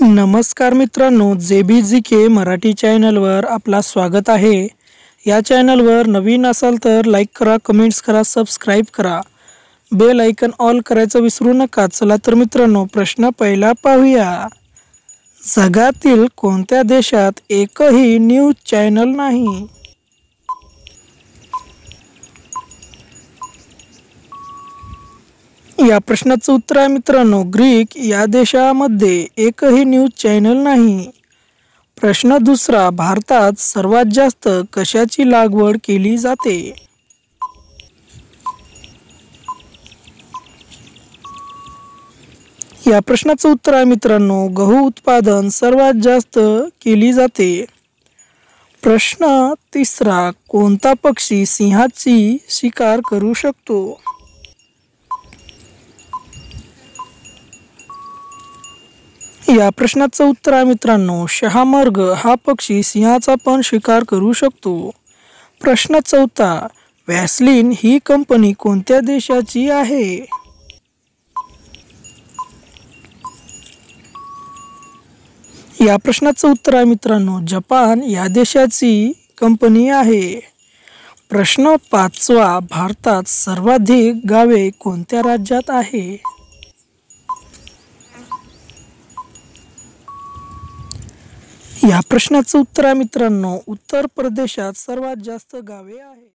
नमस्कार मित्रांनो, JBGK मराठी चॅनलवर आपला स्वागत आहे. या चॅनलवर नवीन असाल तर लाईक करा, कमेंट्स करा, सबस्क्राईब करा, बेल आयकन ऑल करायचं विसरू नका. चला तर मित्रांनो, प्रश्न पहिला पाहूया. जगातील कोणत्या देशात एकही न्यूज चॅनल नाही? या प्रश्नाचं उत्तर आहे मित्रांनो, ग्रीक या देशामध्ये एकही न्यूज चॅनल नाही. प्रश्न दुसरा, भारतात सर्वात जास्त कशाची लागवड केली जाते? या प्रश्नाचं उत्तर आहे मित्रांनो, गहू उत्पादन सर्वात जास्त केली जाते. प्रश्न तिसरा, कोणता पक्षी सिंहाची शिकार करू शकतो? या प्रश्नाचं उत्तर आहे मित्रांनो, शहामृग हा पक्षी सिंहाचा पण शिकार करू शकतो. प्रश्न चौथा, व्हॅसलीन ही कंपनी कोणत्या देशाची आहे? या प्रश्नाचं उत्तर आहे मित्रांनो, जपान या देशाची कंपनी आहे. प्रश्न पाचवा, भारतात सर्वाधिक गावे कोणत्या राज्यात आहे? या प्रश्नाचं उत्तर आहे मित्रांनो, उत्तर प्रदेशात सर्वात जास्त गावे आहेत.